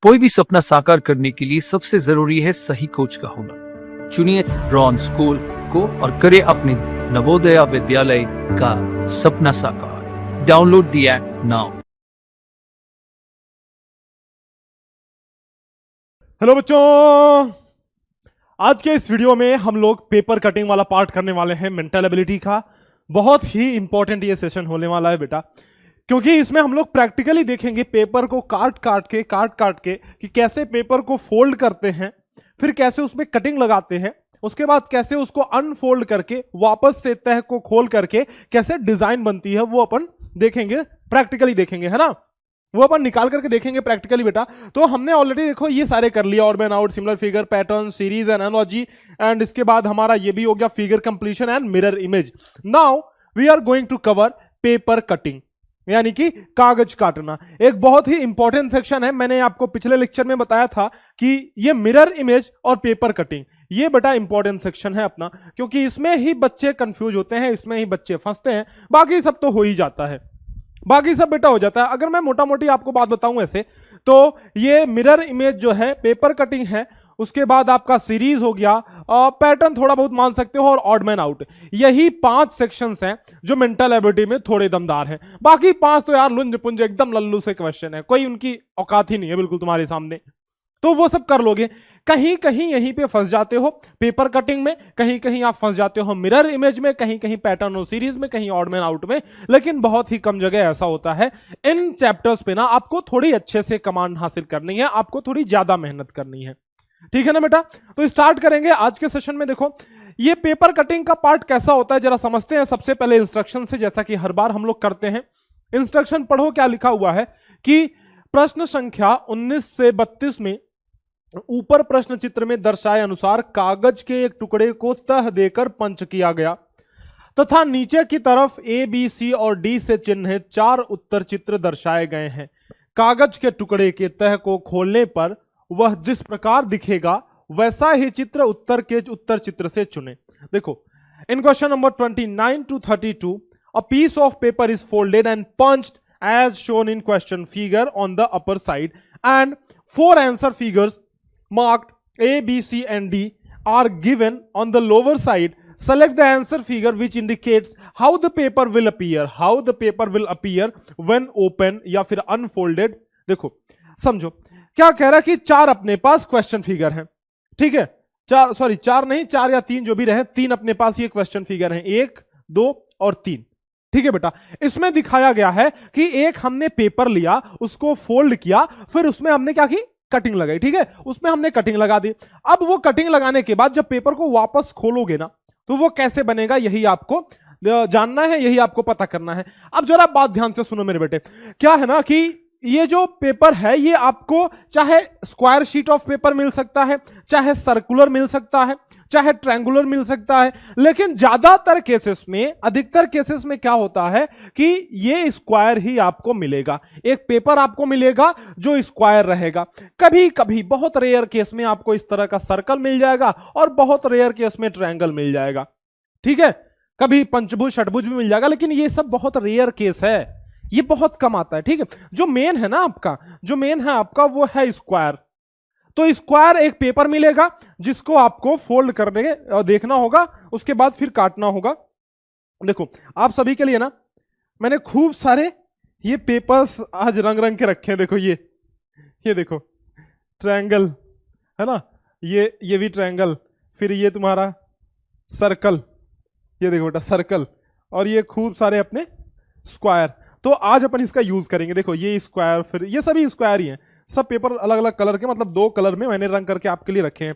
कोई भी सपना साकार करने के लिए सबसे जरूरी है सही कोच का होना। चुनिए ड्रॉन स्कूल को और करे अपने नवोदय विद्यालय का सपना साकार। Download the app now. Hello बच्चों, आज के इस वीडियो में हम लोग पेपर कटिंग वाला पार्ट करने वाले हैं मेंटल एबिलिटी का। बहुत ही इंपॉर्टेंट ये सेशन होने वाला है बेटा, क्योंकि इसमें हम लोग प्रैक्टिकली देखेंगे पेपर को काट काट के कि कैसे पेपर को फोल्ड करते हैं, फिर कैसे उसमें कटिंग लगाते हैं, उसके बाद कैसे उसको अनफोल्ड करके वापस से तह को खोल करके कैसे डिजाइन बनती है, वो अपन देखेंगे, प्रैक्टिकली देखेंगे, है ना। वो अपन निकाल करके देखेंगे प्रैक्टिकली बेटा। तो हमने ऑलरेडी देखो ये सारे कर लिया, odd man out, similar figure, pattern, series, analogy, and इसके बाद हमारा ये भी हो गया figure completion and mirror image. Now we are going to cover paper cutting, यानी कि कागज काटना। एक बहुत ही इंपॉर्टेंट सेक्शन है। मैंने आपको पिछले लेक्चर में बताया था कि ये मिरर इमेज और पेपर कटिंग, ये बड़ा इंपॉर्टेंट सेक्शन है अपना, क्योंकि इसमें ही बच्चे कंफ्यूज होते हैं, इसमें ही बच्चे फंसते हैं। बाकी सब तो हो ही जाता है, बाकी सब बेटा हो जाता है। अगर मैं मोटा मोटी आपको बात बताऊं ऐसे, तो ये मिरर इमेज जो है पेपर कटिंग है, उसके बाद आपका सीरीज हो गया, पैटर्न थोड़ा बहुत मान सकते हो, और ऑड मैन आउट। यही 5 सेक्शंस हैं जो मेंटल एबिलिटी में थोड़े दमदार हैं। बाकी 5 तो यार लुंज पुंज एकदम लल्लू से क्वेश्चन है, कोई उनकी औकात ही नहीं है बिल्कुल तुम्हारे सामने। तो वो सब कर लोगे। कहीं कहीं यहीं पे फंस जाते हो पेपर कटिंग में, कहीं कहीं आप फंस जाते हो मिरर इमेज में, कहीं कहीं पैटर्न और सीरीज में, कहीं ऑड मैन आउट में, लेकिन बहुत ही कम जगह ऐसा होता है। इन चैप्टर्स पे ना आपको थोड़ी अच्छे से कमांड हासिल करनी है, आपको थोड़ी ज्यादा मेहनत करनी है, ठीक है ना बेटा। तो स्टार्ट करेंगे आज के सेशन में। देखो ये पेपर कटिंग का पार्ट कैसा होता है जरा समझते हैं। सबसे पहले इंस्ट्रक्शन से, जैसा कि हर बार हम लोग करते हैं। इंस्ट्रक्शन पढ़ो, क्या लिखा हुआ है कि प्रश्न संख्या 19 से 32 में ऊपर प्रश्न चित्र में दर्शाए अनुसार कागज के एक टुकड़े को तह देकर पंच किया गया तथा नीचे की तरफ ए, बी, सी और डी से चिन्हित 4 उत्तर चित्र दर्शाए गए हैं। कागज के टुकड़े के तह को खोलने पर वह जिस प्रकार दिखेगा वैसा ही चित्र उत्तर चित्र से चुने। देखो इन question number 29 to 32 a piece of paper is folded and punched as shown in question figure on the upper side and 4 answer figures marked A, B, C and D are given on the lower side. Select the answer figure which indicates how the paper will appear when open या फिर unfolded। देखो समझो क्या कह रहा है कि 4 अपने पास क्वेश्चन फिगर हैं, ठीक है। 4 नहीं, 4 या 3 जो भी रहे, 3 अपने पास ये क्वेश्चन फिगर हैं, 1, 2 और 3, ठीक है बेटा। इसमें दिखाया गया है कि एक हमने पेपर लिया, उसको फोल्ड किया, फिर उसमें हमने क्या की, कटिंग लगाई, ठीक है। उसमें हमने कटिंग लगा दी। अब वो कटिंग लगाने के बाद जब पेपर को वापस खोलोगे ना, तो वो कैसे बनेगा, यही आपको जानना है, यही आपको पता करना है। अब जरा बात ध्यान से सुनो मेरे बेटे। क्या है ना कि ये जो पेपर है, ये आपको चाहे स्क्वायर शीट ऑफ पेपर मिल सकता है, चाहे सर्कुलर मिल सकता है, चाहे ट्रायंगुलर मिल सकता है, लेकिन ज्यादातर केसेस में, अधिकतर केसेस में क्या होता है कि ये स्क्वायर ही आपको मिलेगा। एक पेपर आपको मिलेगा जो स्क्वायर रहेगा। कभी कभी बहुत रेयर केस में आपको इस तरह का सर्कल मिल जाएगा, और बहुत रेयर केस में ट्रायंगल मिल जाएगा, ठीक है। कभी पंचभुज षटभुज भी मिल जाएगा, लेकिन ये सब बहुत रेयर केस है, ये बहुत कम आता है, ठीक है। जो मेन है ना आपका, जो मेन है आपका, वो है स्क्वायर। तो स्क्वायर एक पेपर मिलेगा जिसको आपको फोल्ड करने और देखना होगा, उसके बाद फिर काटना होगा। देखो आप सभी के लिए ना मैंने खूब सारे ये पेपर्स आज रंग रंग के रखे हैं। देखो ये देखो ट्रायंगल है ना, ये भी ट्रायंगल, फिर ये तुम्हारा सर्कल, ये देखो बेटा सर्कल, और ये खूब सारे अपने स्क्वायर। तो आज अपन इसका यूज करेंगे। देखो ये स्क्वायर, फिर ये सभी स्क्वायर ही हैं, सब पेपर अलग अलग कलर के, मतलब 2 कलर में मैंने रंग करके आपके लिए रखे हैं।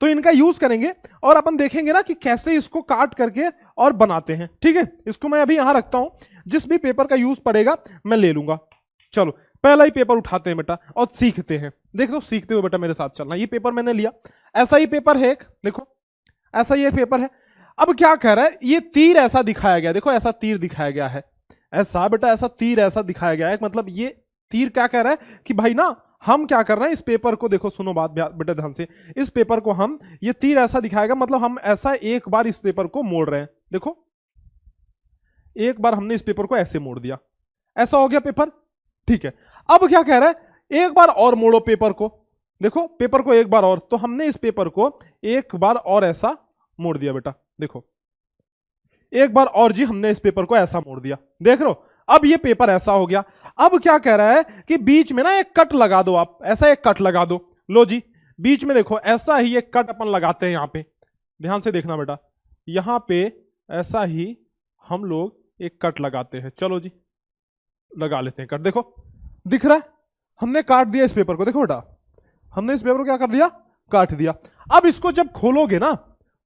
तो इनका यूज करेंगे और अपन देखेंगे ना कि कैसे इसको काट करके और बनाते हैं, ठीक है। इसको मैं अभी यहां रखता हूं, जिस भी पेपर का यूज पड़ेगा मैं ले लूंगा। चलो पहला ही पेपर उठाते हैं बेटा और सीखते हैं। देख लो सीखते हुए बेटा मेरे साथ चलना। ये पेपर मैंने लिया, ऐसा ही पेपर है एक, देखो ऐसा ही एक पेपर है। अब क्या कह रहा है, ये तीर ऐसा दिखाया गया, देखो ऐसा तीर दिखाया गया है, ऐसा बेटा ऐसा तीर ऐसा दिखाया गया है। मतलब ये तीर क्या कह रहा है कि भाई ना हम क्या कर रहे हैं, इस पेपर को देखो, सुनो बात बेटा ध्यान से, इस पेपर को हम, ये तीर ऐसा दिखाएगा, मतलब हम ऐसा एक बार इस पेपर को मोड़ रहे हैं। देखो एक बार हमने इस पेपर को ऐसे मोड़ दिया, ऐसा हो गया पेपर, ठीक है। अब क्या कह रहा है, एक बार और मोड़ो पेपर को, देखो पेपर को एक बार और, तो हमने इस पेपर को एक बार और ऐसा मोड़ दिया बेटा, देखो एक बार और जी हमने इस पेपर को ऐसा मोड़ दिया, देख रहे हो। अब ये पेपर ऐसा हो गया। अब क्या कह रहा है कि बीच में ना एक कट लगा दो, आप ऐसा एक कट लगा दो। लो जी, बीच में देखो ऐसा ही एक कट अपन लगाते हैं यहां पे, ध्यान से देखना बेटा, यहां पे ऐसा ही हम लोग एक कट लगाते हैं। चलो जी लगा लेते हैं कट, देखो दिख रहा है, हमने काट दिया इस पेपर को, देखो बेटा हमने इस पेपर को क्या कर दिया, काट दिया। अब इसको जब खोलोगे ना,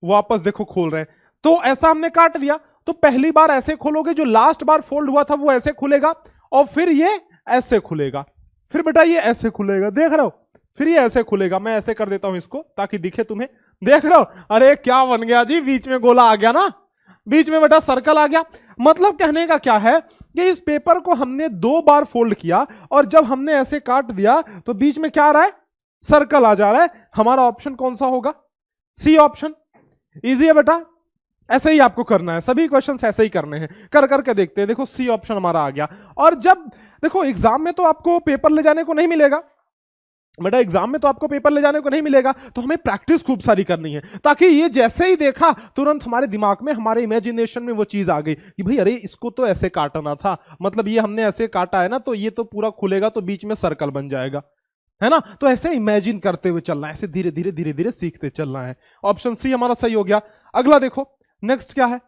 वापस देखो खोल रहे हैं, तो ऐसा हमने काट दिया, तो पहली बार ऐसे खोलोगे, जो लास्ट बार फोल्ड हुआ था वो ऐसे खुलेगा, और फिर ये ऐसे खुलेगा, फिर बेटा ये ऐसे खुलेगा, देख रहे हो, फिर ये ऐसे खुलेगा। मैं ऐसे कर देता हूं इसको ताकि दिखे तुम्हें, देख रहे हो, अरे क्या बन गया जी, बीच में गोला आ गया ना, बीच में बेटा सर्कल आ गया। मतलब कहने का क्या है कि इस पेपर को हमने 2 बार फोल्ड किया, और जब हमने ऐसे काट दिया तो बीच में क्या आ रहा है, सर्कल आ जा रहा है। हमारा ऑप्शन कौन सा होगा, सी ऑप्शन। इजी है बेटा, ऐसे ही आपको करना है, सभी क्वेश्चंस ऐसे ही करने हैं, कर करके देखते हैं। देखो सी ऑप्शन हमारा आ गया। और जब देखो एग्जाम में तो आपको पेपर ले जाने को नहीं मिलेगा बेटा, एग्जाम में तो आपको पेपर ले जाने को नहीं मिलेगा, तो हमें प्रैक्टिस खूब सारी करनी है, ताकि ये जैसे ही देखा तुरंत हमारे दिमाग में, हमारे इमेजिनेशन में वो चीज आ गई कि भाई अरे इसको तो ऐसे काटना था, मतलब ये हमने ऐसे काटा है ना, तो ये तो पूरा खुलेगा, तो बीच में सर्कल बन जाएगा, है ना। तो ऐसे इमेजिन करते हुए चलना है, ऐसे धीरे धीरे धीरे धीरे सीखते चलना है। ऑप्शन सी हमारा सही हो गया। अगला देखो नेक्स्ट क्या है,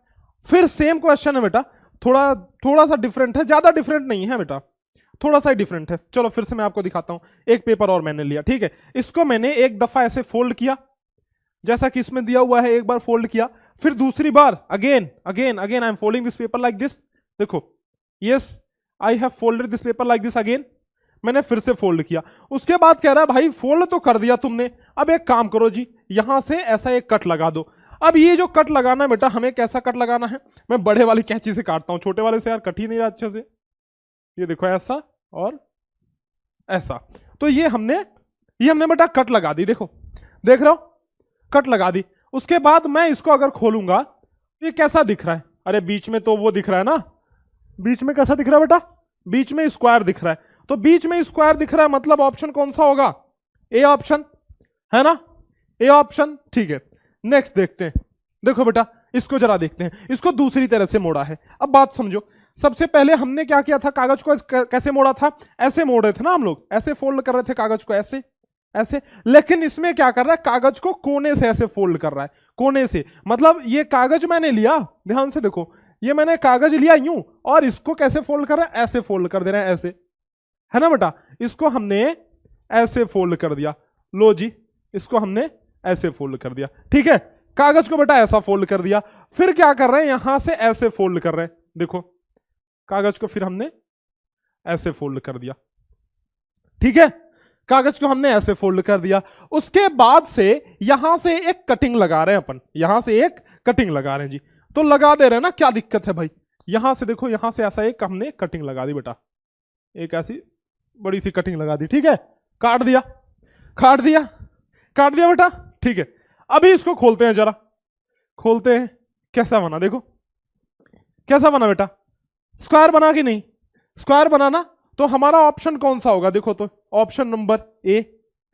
फिर सेम क्वेश्चन है बेटा, थोड़ा थोड़ा सा डिफरेंट है, ज्यादा डिफरेंट नहीं है बेटा, थोड़ा सा डिफरेंट है। चलो फिर से मैं आपको दिखाता हूं। एक पेपर और मैंने लिया, ठीक है, इसको मैंने एक दफा ऐसे फोल्ड किया, जैसा कि इसमें दिया हुआ है, एक बार फोल्ड किया, फिर दूसरी बार again again again I am folding this paper like this, देखो yes I have folded this paper like this again, मैंने फिर से फोल्ड किया। उसके बाद कह रहा है भाई फोल्ड तो कर दिया तुमने, अब एक काम करो जी, यहां से ऐसा एक कट लगा दो। अब ये जो कट लगाना है बेटा, हमें कैसा कट लगाना है, मैं बड़े वाली कैंची से काटता हूं, छोटे वाले से यार कट ही नहीं रहा अच्छे से। ये देखो ऐसा और ऐसा, तो ये हमने बेटा कट लगा दी, देखो देख रहे हो, कट लगा दी। उसके बाद मैं इसको अगर खोलूंगा, ये कैसा दिख रहा है, अरे बीच में तो वो दिख रहा है ना, बीच में कैसा दिख रहा है बेटा, बीच में स्क्वायर दिख रहा है, तो बीच में स्क्वायर दिख रहा है, मतलब ऑप्शन कौन सा होगा, ए ऑप्शन, है ना, ए ऑप्शन, ठीक है। नेक्स्ट देखते हैं, देखो बेटा इसको जरा देखते हैं, इसको दूसरी तरह से मोड़ा है। अब बात समझो, सबसे पहले हमने क्या किया था, कागज को कैसे मोड़ा था, ऐसे मोड़ रहे थे ना हम लोग, ऐसे फोल्ड कर रहे थे कागज को, ऐसे ऐसे, लेकिन इसमें क्या कर रहा है, कागज को कोने से ऐसे फोल्ड कर रहा है, कोने से, मतलब ये कागज मैंने लिया, ध्यान से देखो, ये मैंने कागज लिया यूं, और इसको कैसे फोल्ड कर रहा है, ऐसे फोल्ड कर दे रहा है, ऐसे, है ना बेटा, इसको हमने ऐसे फोल्ड कर दिया। लो जी, इसको हमने ऐसे फोल्ड कर दिया, ठीक है, कागज को बेटा ऐसा फोल्ड कर दिया। फिर क्या कर रहे हैं, यहां से ऐसे फोल्ड कर रहे हैं, देखो कागज को फिर हमने ऐसे फोल्ड कर दिया, ठीक है, कागज को हमने ऐसे फोल्ड कर दिया। उसके बाद से यहां से एक कटिंग लगा रहे हैं अपन, यहां से एक कटिंग लगा रहे हैं जी, तो लगा दे रहे हैं ना, क्या दिक्कत है भाई, यहां से देखो, यहां से ऐसा एक हमने कटिंग लगा दी बेटा, एक ऐसी बड़ी सी कटिंग लगा दी, ठीक है, काट दिया, काट दिया, काट दिया बेटा, ठीक है। अभी इसको खोलते हैं, जरा खोलते हैं, कैसा बना, देखो कैसा बना बेटा, स्क्वायर बना कि नहीं, स्क्वायर बनाना, तो हमारा ऑप्शन कौन सा होगा, देखो तो ऑप्शन नंबर ए,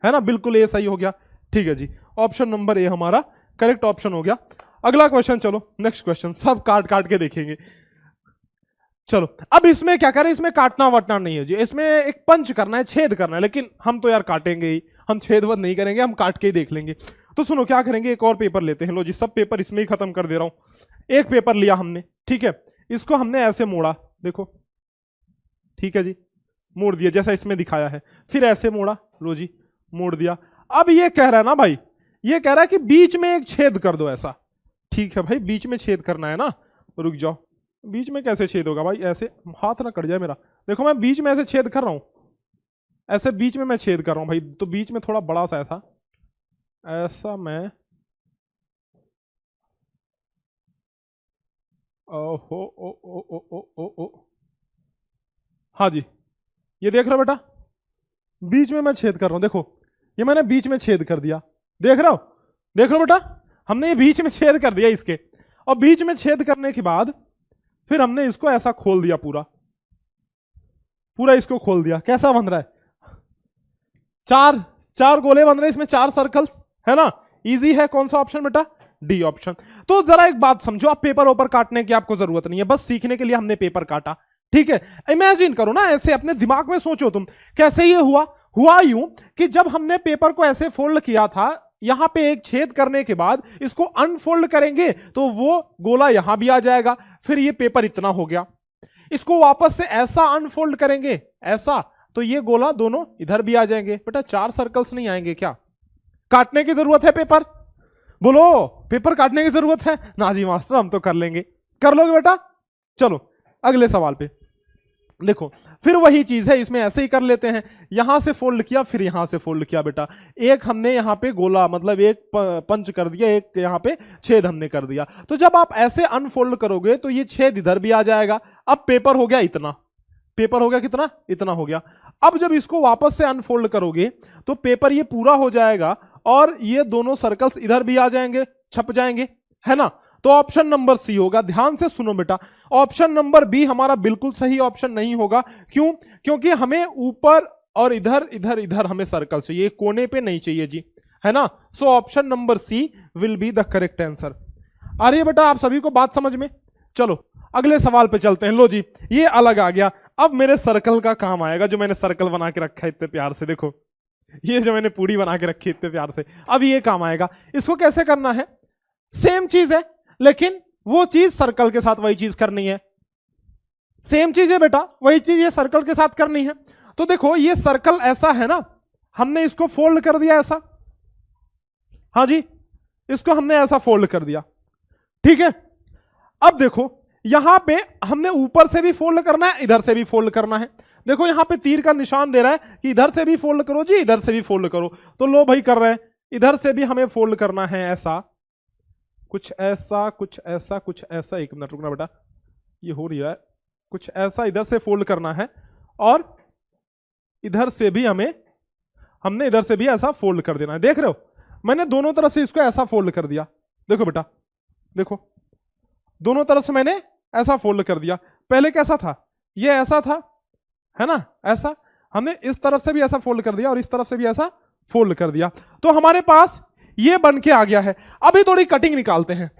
है ना, बिल्कुल ए सही हो गया, ठीक है जी, ऑप्शन नंबर ए हमारा करेक्ट ऑप्शन हो गया। अगला क्वेश्चन, चलो नेक्स्ट क्वेश्चन, सब काट काट के देखेंगे। चलो अब इसमें क्या करें, इसमें काटना वाटना नहीं है जी, इसमें एक पंच करना है, छेद करना है, लेकिन हम तो यार काटेंगे ही, हम छेद वद नहीं करेंगे, हम काट के ही देख लेंगे। तो सुनो क्या करेंगे, एक और पेपर लेते हैं, लो जी सब पेपर इसमें ही खत्म कर दे रहा हूं। एक पेपर लिया हमने, ठीक है, इसको हमने ऐसे मोड़ा, देखो ठीक है जी, मोड़ दिया जैसा इसमें दिखाया है, फिर ऐसे मोड़ा, लो जी मोड़ दिया। अब ये कह रहा है ना भाई, ये कह रहा है कि बीच में एक छेद कर दो ऐसा, ठीक है भाई, बीच में छेद करना है ना, रुक जाओ, बीच में कैसे छेद होगा भाई, ऐसे हाथ ना कट जाए मेरा, देखो मैं बीच में ऐसे छेद कर रहा हूं, ऐसे बीच में मैं छेद कर रहा हूं भाई, तो बीच में थोड़ा बड़ा सा ऐसा, ऐसा मैं, ओहो ओ ओ ओ ओ ओ ओ, हाँ जी, ये देख रहे हो बेटा, बीच में मैं छेद कर रहा हूं, देखो ये मैंने बीच में छेद कर दिया, देख रहे हो, देख रहे हो बेटा, हमने ये बीच में छेद कर दिया इसके, और बीच में छेद करने के बाद फिर हमने इसको ऐसा खोल दिया, पूरा पूरा इसको खोल दिया, कैसा बन रहा है, चार चार गोले बन रहे हैं, इसमें 4 सर्कल्स है ना। इजी है, कौन सा ऑप्शन बेटा? D option. तो जरा एक बात समझो, आप पेपर ओपर काटने की आपको जरूरत नहीं है, बस सीखने के लिए हमने पेपर काटा, ठीक है। इमेजिन करो ना, ऐसे अपने दिमाग में सोचो तुम, कैसे ये हुआ यूं कि जब हमने पेपर को ऐसे फोल्ड किया था, यहां पे एक छेद करने के बाद इसको अनफोल्ड करेंगे तो वो गोला यहां भी आ जाएगा, फिर ये पेपर इतना हो गया। इसको वापस से ऐसा अनफोल्ड करेंगे, ऐसा, तो ये गोला दोनों इधर भी आ जाएंगे। बेटा 4 सर्कल्स नहीं आएंगे क्या? काटने की जरूरत है पेपर? बोलो, पेपर काटने की जरूरत है ना जी मास्टर, हम तो कर लेंगे। कर लोगे बेटा? चलो अगले सवाल पे देखो, फिर वही चीज है, इसमें ऐसे ही कर लेते हैं। यहां से फोल्ड किया, फिर यहां से फोल्ड किया बेटा, एक हमने यहां पे गोला मतलब एक पंच कर दिया, एक यहां पे छेद हमने कर दिया। तो जब आप ऐसे अनफोल्ड करोगे तो ये छेद इधर भी आ जाएगा। अब पेपर हो गया इतना, पेपर हो गया कितना? इतना हो गया। अब जब इसको वापस से अनफोल्ड करोगे तो पेपर ये पूरा हो जाएगा और ये दोनों सर्कल्स इधर भी आ जाएंगे, छप जाएंगे, है ना। तो ऑप्शन नंबर सी होगा। ध्यान से सुनो बेटा, ऑप्शन नंबर बी हमारा बिल्कुल सही ऑप्शन नहीं होगा। क्यों? क्योंकि हमें ऊपर और इधर इधर इधर हमें सर्कल चाहिए, कोने पे नहीं चाहिए जी, है ना। So option number C will be the correct answer. आ रही है बेटा आप सभी को बात समझ में? चलो अगले सवाल पे चलते हैं। लो जी, ये अलग आ गया। अब मेरे सर्कल का काम आएगा, जो मैंने सर्कल बना के रखा है इतने प्यार से, देखो ये जो मैंने पूड़ी बना के रखी है इतने प्यार से, अब ये काम आएगा। इसको कैसे करना है? सेम चीज है, लेकिन वो चीज सर्कल के साथ वही चीज करनी है। सेम चीज है बेटा, वही चीज ये सर्कल के साथ करनी है। तो देखो ये सर्कल ऐसा है ना, हमने इसको फोल्ड कर दिया ऐसा, हाँ जी, इसको हमने ऐसा फोल्ड कर दिया, ठीक है। अब देखो यहां पे हमने ऊपर से भी फोल्ड करना है, इधर से भी फोल्ड करना है। देखो यहां पे तीर का निशान दे रहा है कि इधर से भी फोल्ड करो जी, इधर से भी फोल्ड करो। तो लो भाई कर रहे हैं, इधर से भी हमें फोल्ड करना है ऐसा, कुछ ऐसा, कुछ ऐसा, कुछ ऐसा। एक मिनट रुकना बेटा, ये हो रहा है, कुछ ऐसा इधर से फोल्ड करना है और इधर से भी हमने इधर से भी ऐसा फोल्ड कर देना है। देख रहे हो, मैंने दोनों तरफ से इसको ऐसा फोल्ड कर दिया। देखो बेटा, देखो दोनों तरफ से मैंने ऐसा फोल्ड कर दिया। पहले कैसा था? ये ऐसा था, है ना, ऐसा। हमने इस तरफ से भी ऐसा फोल्ड कर दिया और इस तरफ से भी ऐसा फोल्ड कर दिया, तो हमारे पास ये बन के आ गया है। अभी थोड़ी कटिंग निकालते हैं,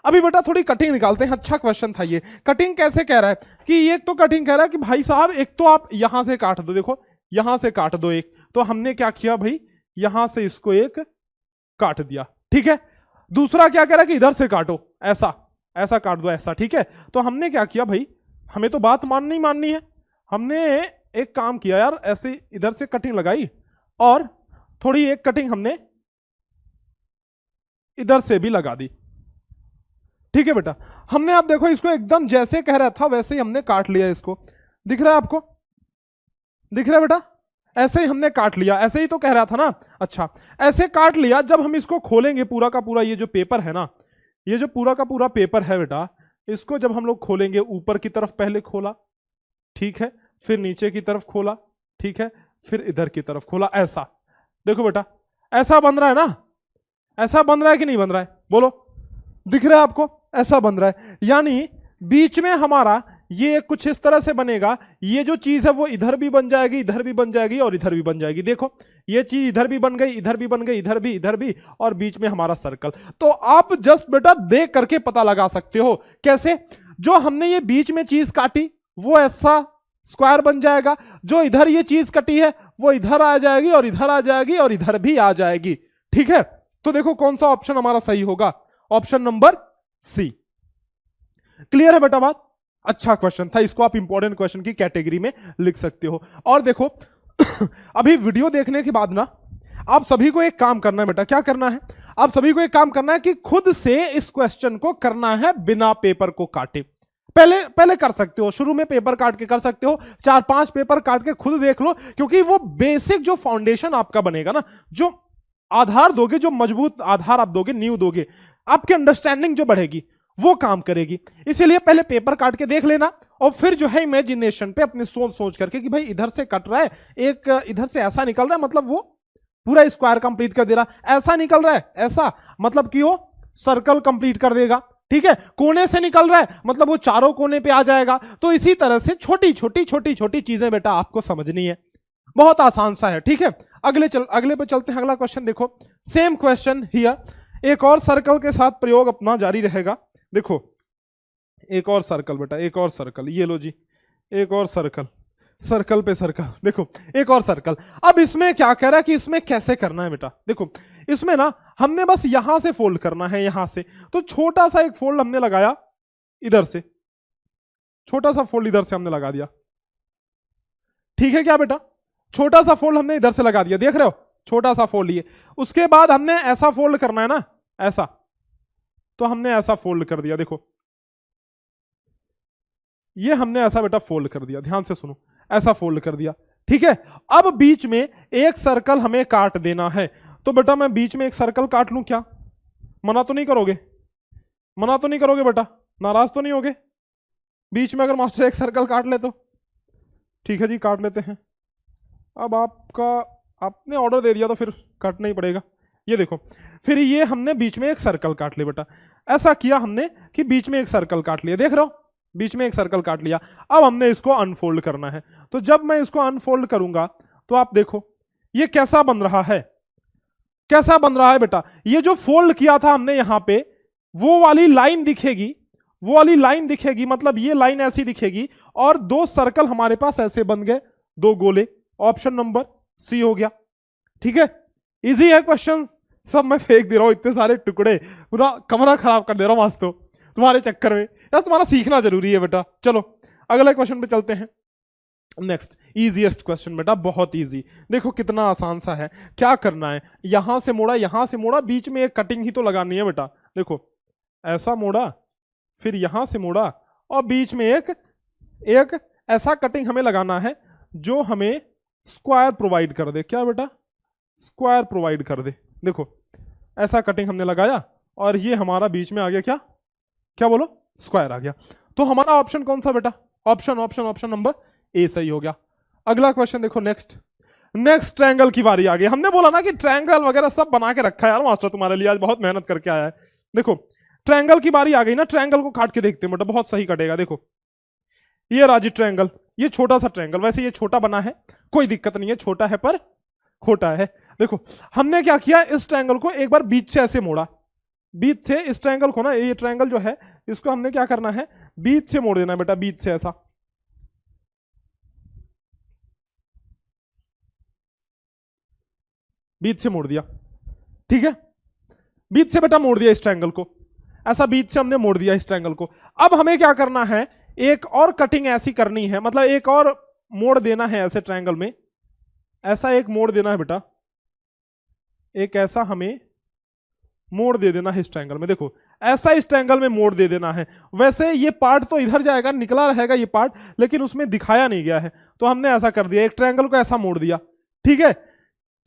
अभी बेटा थोड़ी कटिंग निकालते हैं। अच्छा क्वेश्चन था ये। कटिंग कैसे कह रहा है कि एक तो कटिंग कह रहा है कि भाई साहब एक तो आप यहां से काट दो, देखो यहां से काट दो एक, तो हमने क्या किया भाई, यहां से इसको एक काट दिया, ठीक है। दूसरा क्या कह रहा है कि इधर से काटो, ऐसा ऐसा काट दो ऐसा, ठीक है। तो हमने क्या किया भाई, हमें तो बात माननी है, हमने एक काम किया यार, ऐसे इधर से कटिंग लगाई और थोड़ी एक कटिंग हमने इधर से भी लगा दी, ठीक है बेटा। हमने आप देखो इसको एकदम जैसे कह रहा था वैसे ही हमने काट लिया इसको। दिख रहा है आपको? दिख रहा है बेटा? ऐसे ही हमने काट लिया, ऐसे ही तो कह रहा था ना। अच्छा, ऐसे काट लिया। जब हम इसको खोलेंगे पूरा का पूरा, ये जो पेपर है ना, ये जो पूरा का पूरा पेपर है बेटा, इसको जब हम लोग खोलेंगे, ऊपर की तरफ पहले खोला, ठीक है, फिर नीचे की तरफ खोला, ठीक है, फिर इधर की तरफ खोला, ऐसा। देखो बेटा ऐसा बन रहा है ना, ऐसा बन रहा है कि नहीं बन रहा है? बोलो, दिख रहा है आपको? ऐसा बन रहा है, यानी बीच में हमारा ये कुछ इस तरह से बनेगा। ये जो चीज है वो इधर भी बन जाएगी, इधर भी बन जाएगी और इधर भी बन जाएगी। देखो ये चीज इधर भी बन गई, इधर भी बन गई, इधर भी और बीच में हमारा सर्कल। तो आप जस्ट बेटा देख करके पता लगा सकते हो। कैसे? जो हमने ये बीच में चीज काटी वो ऐसा स्क्वायर बन जाएगा, जो इधर ये चीज कटी है वो इधर आ जाएगी और इधर आ जाएगी और इधर भी आ जाएगी, ठीक है। तो देखो कौन सा ऑप्शन हमारा सही होगा, ऑप्शन नंबर सी। क्लियर है बेटा बात? अच्छा क्वेश्चन था, इसको आप इंपॉर्टेंट क्वेश्चन की कैटेगरी में लिख सकते हो। और देखो अभी वीडियो देखने के बाद ना आप सभी को एक काम करना है बेटा। क्या करना है? आप सभी को एक काम करना है कि खुद से इस क्वेश्चन को करना है बिना पेपर को काटे। पहले कर सकते हो, शुरू में पेपर काट के कर सकते हो, 4-5 पेपर काट के खुद देख लो, क्योंकि वो बेसिक जो फाउंडेशन आपका बनेगा ना, जो आधार दोगे, जो मजबूत आधार आप दोगे, नींव दोगे, आपकी अंडरस्टैंडिंग जो बढ़ेगी वो काम करेगी। इसीलिए पहले पेपर काट के देख लेना और फिर जो है इमेजिनेशन पे अपने सोच करके कि भाई इधर से कट रहा है, एक इधर से ऐसा निकल रहा है, मतलब वो पूरा स्क्वायर कंप्लीट कर दे रहा, ऐसा निकल रहा है ऐसा, मतलब कि वो सर्कल कंप्लीट कर देगा, ठीक है। कोने से निकल रहा है मतलब वो चारों कोने पे आ जाएगा। तो इसी तरह से छोटी छोटी चीजें बेटा आपको समझनी है, बहुत आसान सा है, ठीक है। अगले पे चलते हैं। अगला क्वेश्चन देखो, सेम क्वेश्चन हियर, एक और सर्कल के साथ प्रयोग अपना जारी रहेगा। देखो एक और सर्कल बेटा, एक और सर्कल, ये लो जी, एक और सर्कल, सर्कल पे सर्कल, देखो एक और सर्कल। अब इसमें क्या कह रहा है कि इसमें कैसे करना है बेटा। देखो इसमें ना हमने बस यहां से फोल्ड करना है, यहां से, तो छोटा सा एक फोल्ड हमने लगाया इधर से, छोटा सा फोल्ड इधर से हमने लगा दिया, ठीक है क्या बेटा, छोटा सा फोल्ड हमने इधर से लगा दिया, देख रहे हो, छोटा सा फोल्ड ये। उसके बाद हमने ऐसा फोल्ड करना है ना, ऐसा, तो हमने ऐसा फोल्ड कर दिया, देखो ये हमने ऐसा बेटा फोल्ड कर दिया, ध्यान से सुनो, ऐसा फोल्ड कर दिया, ठीक है। अब बीच में एक सर्कल हमें काट देना है, तो बेटा मैं बीच में एक सर्कल काट लूं क्या? मना तो नहीं करोगे? मना तो नहीं करोगे बेटा? नाराज तो नहीं होगे? बीच में अगर मास्टर एक सर्कल काट ले तो? ठीक है जी, काट लेते हैं। अब आपने ऑर्डर दे दिया तो फिर काटना ही पड़ेगा। ये देखो, फिर ये हमने बीच में एक सर्कल काट लिया बेटा, ऐसा किया हमने कि बीच में एक सर्कल काट लिया, देख रहे हो, बीच में एक सर्कल काट लिया। अब हमने इसको अनफोल्ड करना है, तो जब मैं इसको अनफोल्ड करूंगा तो आप देखो ये कैसा बन रहा है, कैसा बन रहा है बेटा। ये जो फोल्ड किया था हमने यहां पे, वो वाली लाइन दिखेगी, वो वाली लाइन दिखेगी, मतलब ये लाइन ऐसी दिखेगी, और दो सर्कल हमारे पास ऐसे बन गए, दो गोले। ऑप्शन नंबर सी हो गया, ठीक है। इजी है क्वेश्चन, सब मैं फेंक दे रहा हूं, इतने सारे टुकड़े, पूरा कमरा खराब कर दे रहा हूं आज तो तुम्हारे चक्कर में यार, तुम्हारा सीखना जरूरी है बेटा। चलो अगले क्वेश्चन पे चलते हैं। नेक्स्ट इजीएस्ट क्वेश्चन बेटा, बहुत इजी, देखो कितना आसान सा है। क्या करना है, यहां से मोड़ा, यहां से मोड़ा, बीच में एक कटिंग ही तो लगानी है बेटा। देखो ऐसा मोड़ा, फिर यहां से मोड़ा, और बीच में एक ऐसा कटिंग हमें लगाना है जो हमें स्क्वायर प्रोवाइड कर दे। क्या बेटा? स्क्वायर प्रोवाइड कर दे। देखो ऐसा कटिंग हमने लगाया, और ये हमारा बीच में आ गया, क्या क्या बोलो, स्क्वायर आ गया। तो हमारा ऑप्शन कौन सा बेटा? ऑप्शन नंबर ए सही हो गया। अगला क्वेश्चन देखो, नेक्स्ट ट्रायंगल की बारी आ गई। हमने बोला ना कि ट्रायंगल वगैरह सब बना के रखा है यार मास्टर तुम्हारे लिए, आज बहुत मेहनत करके आया है। देखो ट्रायंगल की बारी आ गई ना, ट्रायंगल को काट के देखते हैं बेटा, बहुत सही कटेगा। देखो ये राजी ट्रायंगल, ये छोटा सा ट्रायंगल, वैसे ये छोटा बना है, कोई दिक्कत नहीं है, छोटा है पर खोटा है। देखो हमने क्या किया, इस ट्रायंगल को एक बार बीच से ऐसे मोड़ा, बीच से इस ट्रायंगल को ना, ये ट्रायंगल जो है इसको हमने क्या करना है, बीच से मोड़ देना है बेटा, बीच से ऐसा, बीच से मोड़ दिया, ठीक है, बीच से बेटा मोड़ दिया इस ट्रायंगल को, ऐसा बीच से हमने मोड़ दिया इस ट्रायंगल को। अब हमें क्या करना है, एक और कटिंग ऐसी करनी है, मतलब एक और मोड़ देना है ऐसे ट्रायंगल में, ऐसा एक मोड़ देना है बेटा, एक ऐसा हमें मोड़ दे देना है इस ट्रायंगल में। देखो ऐसा इस ट्रायंगल में मोड़ दे देना है। वैसे ये पार्ट तो इधर जाएगा, निकला रहेगा ये पार्ट, लेकिन उसमें दिखाया नहीं गया है, तो हमने ऐसा कर दिया, एक ट्रायंगल को ऐसा मोड़ दिया, ठीक है,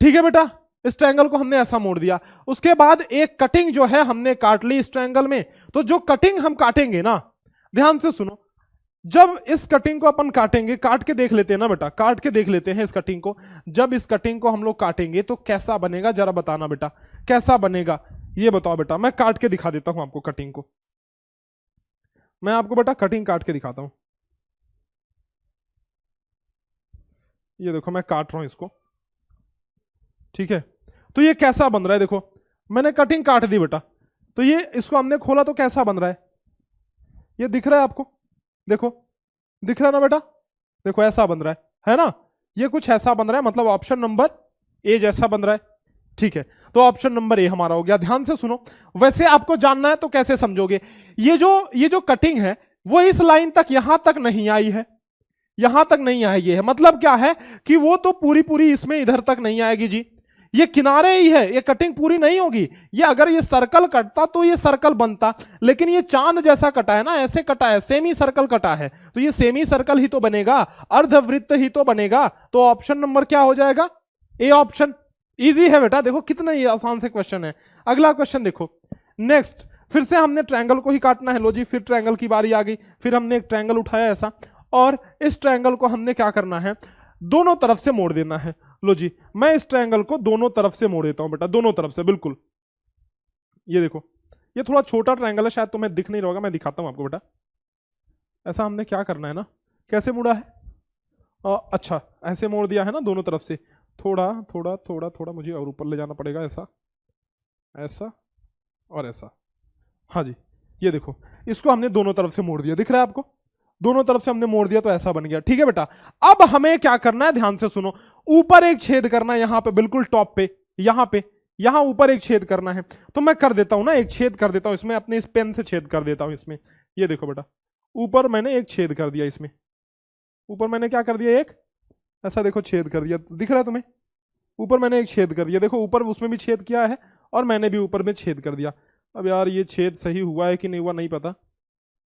ठीक है बेटा, इस ट्रायंगल को हमने ऐसा मोड़ दिया। उसके बाद एक कटिंग जो है हमने काट ली इस ट्रायंगल में। तो जो कटिंग हम काटेंगे ना, ध्यान से सुनो, जब इस कटिंग को अपन काटेंगे, काट के देख लेते हैं ना बेटा, काट के देख लेते हैं इस कटिंग को। जब इस कटिंग को हम लोग काटेंगे तो कैसा बनेगा, जरा बताना बेटा, कैसा बनेगा ये बताओ बेटा। मैं काट के दिखा देता हूं आपको कटिंग को, मैं आपको बेटा कटिंग काट के दिखाता हूं। ये देखो मैं काट रहा हूं इसको, ठीक है, तो ये कैसा बन रहा है। देखो मैंने कटिंग काट दी बेटा, तो ये इसको हमने खोला तो कैसा बन रहा है, ये दिख रहा है आपको, देखो दिख रहा है ना बेटा, देखो ऐसा बन रहा है ना, ये कुछ ऐसा बन रहा है, मतलब ऑप्शन नंबर ए जैसा बन रहा है, ठीक है। तो ऑप्शन नंबर ए हमारा हो गया। ध्यान से सुनो, वैसे आपको जानना है तो कैसे समझोगे, ये जो कटिंग है वो इस लाइन तक, यहां तक नहीं आई है, यहां तक नहीं आई है, मतलब क्या है कि वो तो पूरी इसमें इधर तक नहीं आएगी जी, ये किनारे ही है, ये कटिंग पूरी नहीं होगी। ये अगर ये सर्कल कटता तो ये सर्कल बनता, लेकिन ये चांद जैसा कटा है ना, ऐसे कटा है, सेमी सर्कल कटा है, तो ये सेमी सर्कल ही तो बनेगा, अर्धवृत्त ही तो बनेगा। तो ऑप्शन नंबर क्या हो जाएगा, ए ऑप्शन। इजी है बेटा, देखो कितना ही आसान से क्वेश्चन है। अगला क्वेश्चन देखो, नेक्स्ट, फिर से हमने ट्रायंगल को ही काटना है। लो जी, फिर ट्रायंगल की बारी आ गई, फिर हमने एक ट्रायंगल उठाया ऐसा, और इस ट्रायंगल को हमने क्या करना है, दोनों तरफ से मोड़ देना है। लो जी, मैं इस ट्रायंगल को दोनों तरफ से मोड़ देता हूं बेटा, दोनों तरफ से, बिल्कुल। ये देखो, ये थोड़ा छोटा ट्रायंगल है, शायद तुम्हें दिख नहीं रहा होगा, मैं दिखाता हूं आपको बेटा। ऐसा हमने क्या करना है ना, कैसे मोड़ा है, अच्छा ऐसे मोड़ दिया है ना दोनों तरफ से, थोड़ा थोड़ा थोड़ा थोड़ा मुझे और ऊपर ले जाना पड़ेगा, ऐसा ऐसा और ऐसा। हाँ जी, ये देखो, इसको हमने दोनों तरफ से मोड़ दिया, दिख रहा है आपको, दोनों तरफ से हमने मोड़ दिया तो ऐसा बन गया। ठीक है बेटा, अब हमें क्या करना है, ध्यान से सुनो, ऊपर एक छेद करना है, यहां पे बिल्कुल टॉप पे, यहां पे, यहां ऊपर एक छेद करना है। तो मैं कर देता हूं ना, एक छेद कर देता हूं इसमें, अपने इस पेन से छेद कर देता हूं इसमें। ये देखो बेटा, ऊपर मैंने एक छेद कर दिया इसमें, ऊपर मैंने क्या कर दिया, एक ऐसा देखो छेद कर दिया, दिख रहा है तुम्हें, ऊपर मैंने एक छेद कर दिया, देखो ऊपर उसमें भी छेद किया है और मैंने भी ऊपर में छेद कर दिया। अब यार ये छेद सही हुआ है कि नहीं हुआ नहीं पता,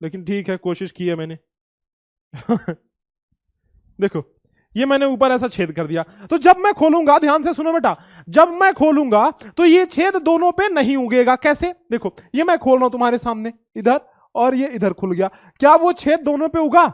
लेकिन ठीक है, कोशिश की है मैंने। देखो, ये मैंने ऊपर ऐसा छेद कर दिया, तो जब मैं खोलूंगा, ध्यान से सुनो बेटा, जब मैं खोलूंगा तो ये छेद दोनों पे नहीं उगेगा। कैसे, देखो ये मैं खोल रहा हूं तुम्हारे सामने इधर, और ये इधर खुल गया, क्या वो छेद दोनों पे उगा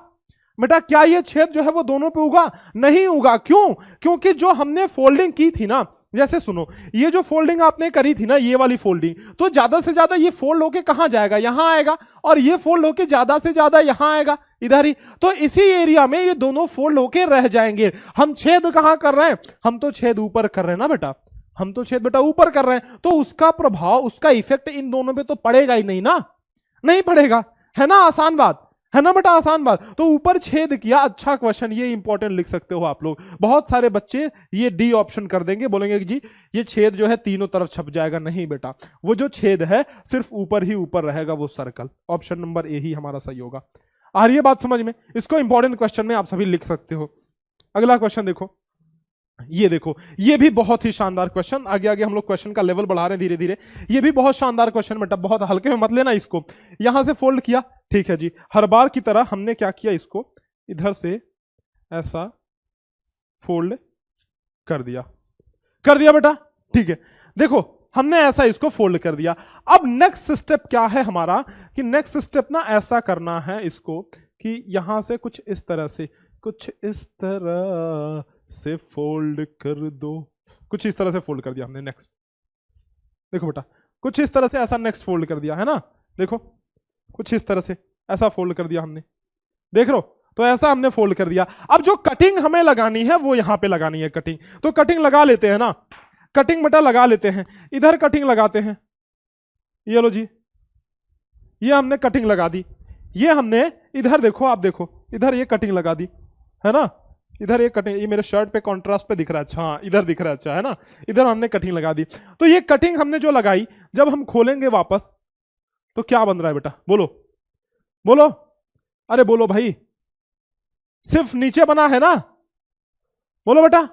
बेटा? क्या ये छेद जो है वो दोनों पे उगा? नहीं उगा। क्यों? क्योंकि जो हमने फोल्डिंग की थी ना, जैसे सुनो, ये जो फोल्डिंग आपने करी थी ना, ये वाली फोल्डिंग, तो ज्यादा से ज्यादा ये फोल्ड होके कहां जाएगा, यहां आएगा, और ये फोल्ड होके ज्यादा से ज्यादा यहां आएगा, इधर ही। तो इसी एरिया में ये दोनों फोल्ड होके रह जाएंगे। हम छेद कहां कर रहे हैं? हम तो छेद ऊपर कर रहे हैं ना बेटा, हम तो छेद बेटा ऊपर कर रहे हैं, तो उसका प्रभाव, उसका इफेक्ट इन दोनों पे तो पड़ेगा ही नहीं ना, नहीं पड़ेगा, है ना? आसान बात है ना बेटा, आसान बात। तो ऊपर छेद किया, अच्छा क्वेश्चन, ये इंपॉर्टेंट लिख सकते हो आप लोग। बहुत सारे बच्चे ये डी ऑप्शन कर देंगे, बोलेंगे कि जी ये छेद जो है तीनों तरफ छप जाएगा। नहीं बेटा, वो जो छेद है सिर्फ ऊपर ही ऊपर रहेगा, वो सर्कल। ऑप्शन नंबर ए ही हमारा सही होगा। आ रही है बात समझ में? इसको इंपॉर्टेंट क्वेश्चन में आप सभी लिख सकते हो। अगला क्वेश्चन देखो, ये देखो, ये भी बहुत ही शानदार क्वेश्चन। आगे आगे हम लोग क्वेश्चन का लेवल बढ़ा रहे हैं धीरे धीरे। ये भी बहुत शानदार क्वेश्चन बेटा, बहुत हल्के में मत लेना इसको। यहां से फोल्ड किया, ठीक है जी, हर बार की तरह हमने क्या किया, इसको इधर से ऐसा फोल्ड कर दिया, कर दिया बेटा, ठीक है। देखो हमने ऐसा इसको फोल्ड कर दिया। अब नेक्स्ट स्टेप क्या है हमारा, कि नेक्स्ट स्टेप ना ऐसा करना है इसको, कि यहां से कुछ इस तरह से, कुछ इस तरह से फोल्ड कर दो, कुछ इस तरह से फोल्ड कर दिया हमने। नेक्स्ट देखो बेटा, कुछ इस तरह से ऐसा नेक्स्ट फोल्ड कर दिया, है ना? देखो कुछ इस तरह से ऐसा फोल्ड कर दिया हमने, देख लो, तो ऐसा हमने फोल्ड कर दिया। अब जो कटिंग हमें लगानी है वो यहां पे लगानी है कटिंग, तो कटिंग लगा लेते हैं ना, कटिंग बेटा लगा लेते हैं। इधर कटिंग लगाते हैं, ये लो जी, ये हमने कटिंग लगा दी। ये हमने इधर देखो, आप देखो इधर ये कटिंग लगा दी, है ना? इधर ये कटिंग, ये मेरे शर्ट पे कॉन्ट्रास्ट पे दिख रहा है, अच्छा हाँ इधर दिख रहा है, अच्छा है ना? इधर हमने कटिंग लगा दी। तो ये कटिंग हमने जो लगाई, जब हम खोलेंगे वापस तो क्या बन रहा है बेटा? बोलो बोलो, अरे बोलो भाई, सिर्फ नीचे बना है ना? बोलो बेटा,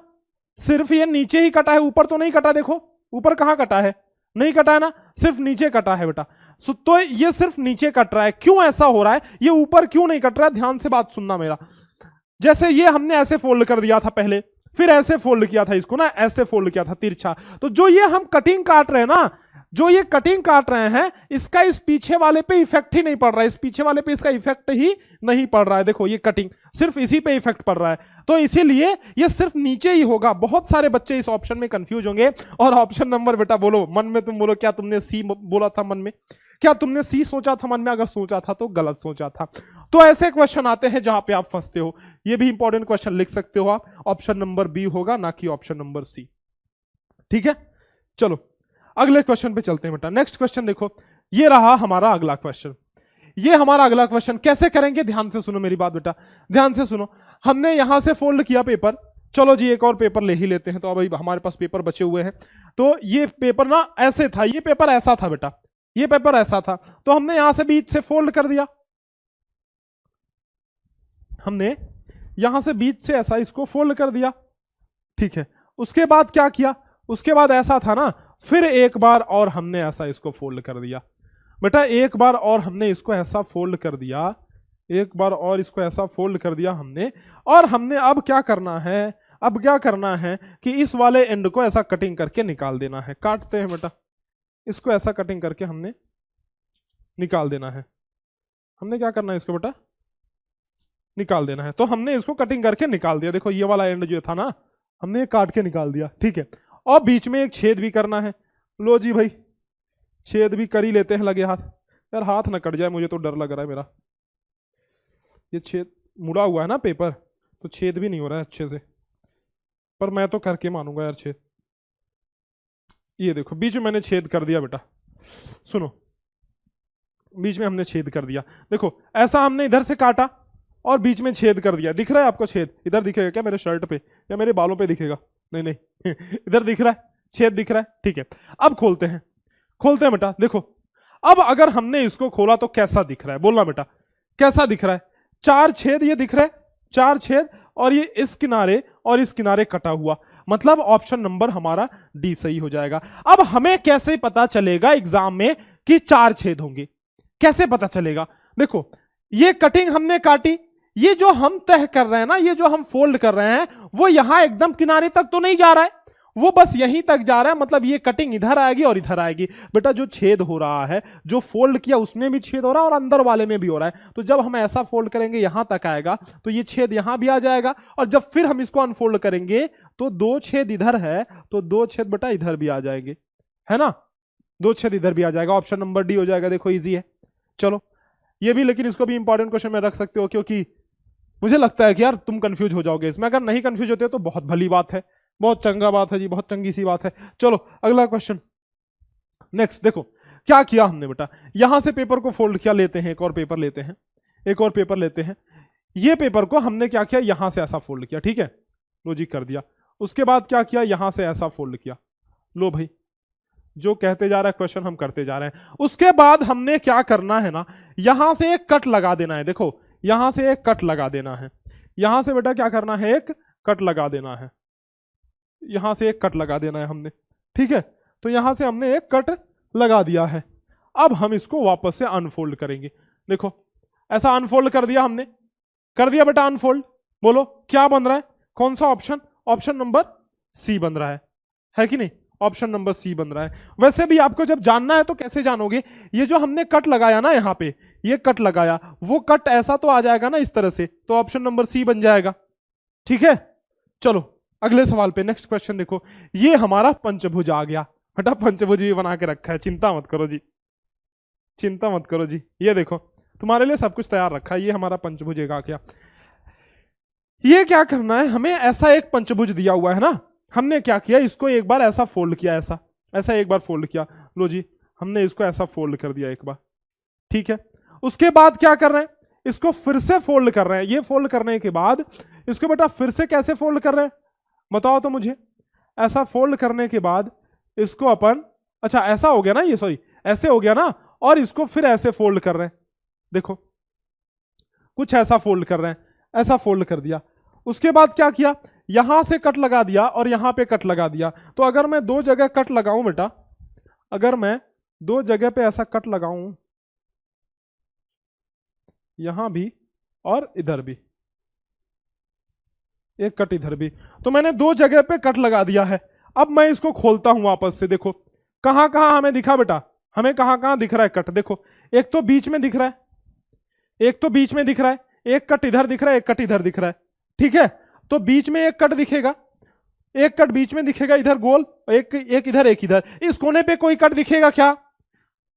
सिर्फ ये नीचे ही कटा है, ऊपर तो नहीं कटा। देखो ऊपर कहां कटा है, नहीं कटा है ना, सिर्फ नीचे कटा है बेटा। तो ये सिर्फ नीचे कट रहा है। क्यों ऐसा हो रहा है, ये ऊपर क्यों नहीं कट रहा है? ध्यान से बात सुनना मेरा। जैसे ये हमने ऐसे फोल्ड कर दिया था पहले, फिर ऐसे फोल्ड किया था इसको ना, ऐसे फोल्ड किया था तिरछा, तो जो ये हम कटिंग काट रहे हैं ना, जो ये कटिंग काट रहे हैं, इसका इस पीछे वाले पे इफेक्ट ही नहीं पड़ रहा है, इस पीछे वाले पे इसका इफेक्ट ही नहीं पड़ रहा है। देखो ये कटिंग सिर्फ इसी पे इफेक्ट पड़ रहा है, तो इसीलिए ये सिर्फ नीचे ही होगा। बहुत सारे बच्चे इस ऑप्शन में कंफ्यूज होंगे। और ऑप्शन नंबर बेटा बोलो, मन में तुम बोलो, क्या तुमने सी बोला था मन में? क्या तुमने सी सोचा था मन में? अगर सोचा था तो गलत सोचा था। तो ऐसे क्वेश्चन आते हैं जहां पे आप फंसते हो। ये भी इंपॉर्टेंट क्वेश्चन लिख सकते हो आप, ऑप्शन नंबर बी होगा, ना कि ऑप्शन नंबर सी। ठीक है, चलो अगले क्वेश्चन पे चलते हैं बेटा। नेक्स्ट क्वेश्चन देखो, ये रहा हमारा अगला क्वेश्चन। ये हमारा अगला क्वेश्चन कैसे करेंगे, ध्यान से सुनो मेरी बात बेटा, ध्यान से सुनो। हमने यहां से फोल्ड किया पेपर, चलो जी एक और पेपर ले ही लेते हैं, तो अभी हमारे पास पेपर बचे हुए हैं। तो ये पेपर ना ऐसे था, ये पेपर ऐसा था बेटा, ये पेपर ऐसा था, तो हमने यहां से बीच से फोल्ड कर दिया, हमने यहां से बीच से ऐसा इसको फोल्ड कर दिया, ठीक है। उसके बाद क्या किया, उसके बाद ऐसा था ना, फिर एक बार और हमने ऐसा इसको फोल्ड कर दिया बेटा, एक बार और हमने इसको ऐसा फोल्ड कर दिया, एक बार और इसको ऐसा फोल्ड कर दिया हमने। और हमने अब क्या करना है, अब क्या करना है कि इस वाले एंड को ऐसा कटिंग करके निकाल देना है। काटते हैं बेटा, इसको ऐसा कटिंग करके हमने निकाल देना है। हमने क्या करना है, इसको बेटा निकाल देना है। तो हमने इसको कटिंग करके निकाल दिया, देखो ये वाला एंड जो था ना, हमने काट के निकाल दिया, ठीक है। और बीच में एक छेद भी करना है। लो जी भाई, छेद भी कर ही लेते हैं लगे हाथ। यार हाथ ना कट जाए, मुझे तो डर लग रहा है मेरा। ये छेद मुड़ा हुआ है ना पेपर, तो छेद भी नहीं हो रहा है अच्छे से, पर मैं तो करके मानूंगा यार छेद। ये देखो बीच में मैंने छेद कर दिया बेटा, सुनो बीच में हमने छेद कर दिया। देखो ऐसा हमने इधर से काटा और बीच में छेद कर दिया। दिख रहा है आपको छेद? इधर दिखेगा क्या मेरे शर्ट पे या मेरे बालों पे दिखेगा? नहीं नहीं इधर दिख रहा है, छेद दिख रहा है। ठीक है, अब खोलते हैं, खोलते हैं बेटा। देखो अब अगर हमने इसको खोला तो कैसा दिख रहा है, बोलना बेटा कैसा दिख रहा है? 4 छेद ये दिख रहा है, 4 छेद, और ये इस किनारे और इस किनारे कटा हुआ, मतलब ऑप्शन नंबर हमारा डी सही हो जाएगा। अब हमें कैसे पता चलेगा एग्जाम में कि 4 छेद होंगे? कैसे पता चलेगा? देखो ये कटिंग हमने काटी, ये जो हम तह कर रहे हैं ना, ये जो हम फोल्ड कर रहे हैं, वो यहां एकदम किनारे तक तो नहीं जा रहा है, वो बस यहीं तक जा रहा है। मतलब ये कटिंग इधर आएगी और इधर आएगी। बेटा जो छेद हो रहा है, जो फोल्ड किया उसमें भी छेद हो रहा है और अंदर वाले में भी हो रहा है। तो जब हम ऐसा फोल्ड करेंगे यहां तक आएगा तो ये छेद यहां भी आ जाएगा, और जब फिर हम इसको अनफोल्ड करेंगे तो 2 छेद इधर है तो 2 छेद बेटा इधर भी आ जाएंगे, है ना? 2 छेद इधर भी आ जाएगा। ऑप्शन नंबर डी हो जाएगा। देखो इजी है। चलो ये भी, लेकिन इसको भी इंपॉर्टेंट क्वेश्चन में रख सकते हो, क्योंकि मुझे लगता है कि यार तुम कंफ्यूज हो जाओगे इसमें। अगर नहीं कंफ्यूज होते तो बहुत भली बात है, बहुत चंगा बात है जी, बहुत चंगी सी बात है। चलो अगला क्वेश्चन नेक्स्ट। देखो क्या किया हमने बेटा, यहां से पेपर को फोल्ड किया, लेते हैं एक और पेपर लेते हैं, एक और पेपर लेते हैं। ये पेपर को हमने क्या किया, यहां से ऐसा फोल्ड किया, ठीक है, लो जी कर दिया। उसके बाद क्या किया, यहां से ऐसा फोल्ड किया। लो भाई जो कहते जा रहा है क्वेश्चन हम करते जा रहे हैं। उसके बाद हमने क्या करना है ना, यहां से एक कट लगा देना है। देखो यहां से एक कट लगा देना है, यहां से बेटा क्या करना है, एक कट लगा देना है, यहां से एक कट लगा देना है हमने, ठीक है। तो यहां से हमने एक कट लगा दिया है। अब हम इसको वापस से अनफोल्ड करेंगे। देखो ऐसा अनफोल्ड कर दिया हमने, कर दिया बेटा अनफोल्ड। बोलो क्या बन रहा है, कौन सा ऑप्शन? ऑप्शन नंबर सी बन रहा है कि नहीं? ऑप्शन नंबर सी बन रहा है। वैसे भी आपको जब जानना है तो कैसे जानोगे, ये जो हमने कट लगाया ना यहाँ पे, ये कट लगाया, वो कट ऐसा तो आ जाएगा ना इस तरह से, तो ऑप्शन नंबर सी बन जाएगा, ठीक है। चलो अगले सवाल पे, नेक्स्ट क्वेश्चन देखो। ये हमारा पंचभुज आ गया बेटा, पंचभुज भी बना के रखा है, चिंता मत करो जी, चिंता मत करो जी। ये देखो तुम्हारे लिए सब कुछ तैयार रखा है, ये हमारा पंचभुज आ गया। ये क्या करना है हमें, ऐसा एक पंचभुज दिया हुआ है ना, हमने क्या किया, इसको एक बार ऐसा फोल्ड किया, ऐसा ऐसा एक बार फोल्ड किया। लो जी हमने इसको ऐसा फोल्ड कर दिया एक बार, ठीक है। उसके बाद क्या कर रहे हैं, इसको फिर से फोल्ड कर रहे हैं। ये फोल्ड करने के बाद इसको बेटा फिर से कैसे फोल्ड कर रहे हैं बताओ तो मुझे। ऐसा फोल्ड करने के बाद इसको अपन, अच्छा ऐसा हो गया ना ये, सॉरी ऐसे हो गया ना, और इसको फिर ऐसे फोल्ड कर रहे हैं। देखो कुछ ऐसा फोल्ड कर रहे हैं, ऐसा फोल्ड कर दिया। उसके बाद क्या किया, यहां से कट लगा दिया और यहां पे कट लगा दिया। तो अगर मैं 2 जगह कट लगाऊं बेटा, अगर मैं 2 जगह पे ऐसा कट लगाऊं, यहां भी और इधर भी, एक कट इधर भी, तो मैंने 2 जगह पे कट लगा दिया है। अब मैं इसको खोलता हूं वापस से। देखो कहां कहां हमें दिखा बेटा, हमें कहां कहां दिख रहा है कट। देखो एक तो बीच में दिख रहा है, एक तो बीच में दिख रहा है, एक कट इधर दिख रहा है, एक कट इधर दिख रहा है, ठीक है। तो बीच में एक कट दिखेगा, एक कट बीच में दिखेगा इधर गोल, एक एक इधर एक इधर। इस कोने पे कोई कट दिखेगा क्या?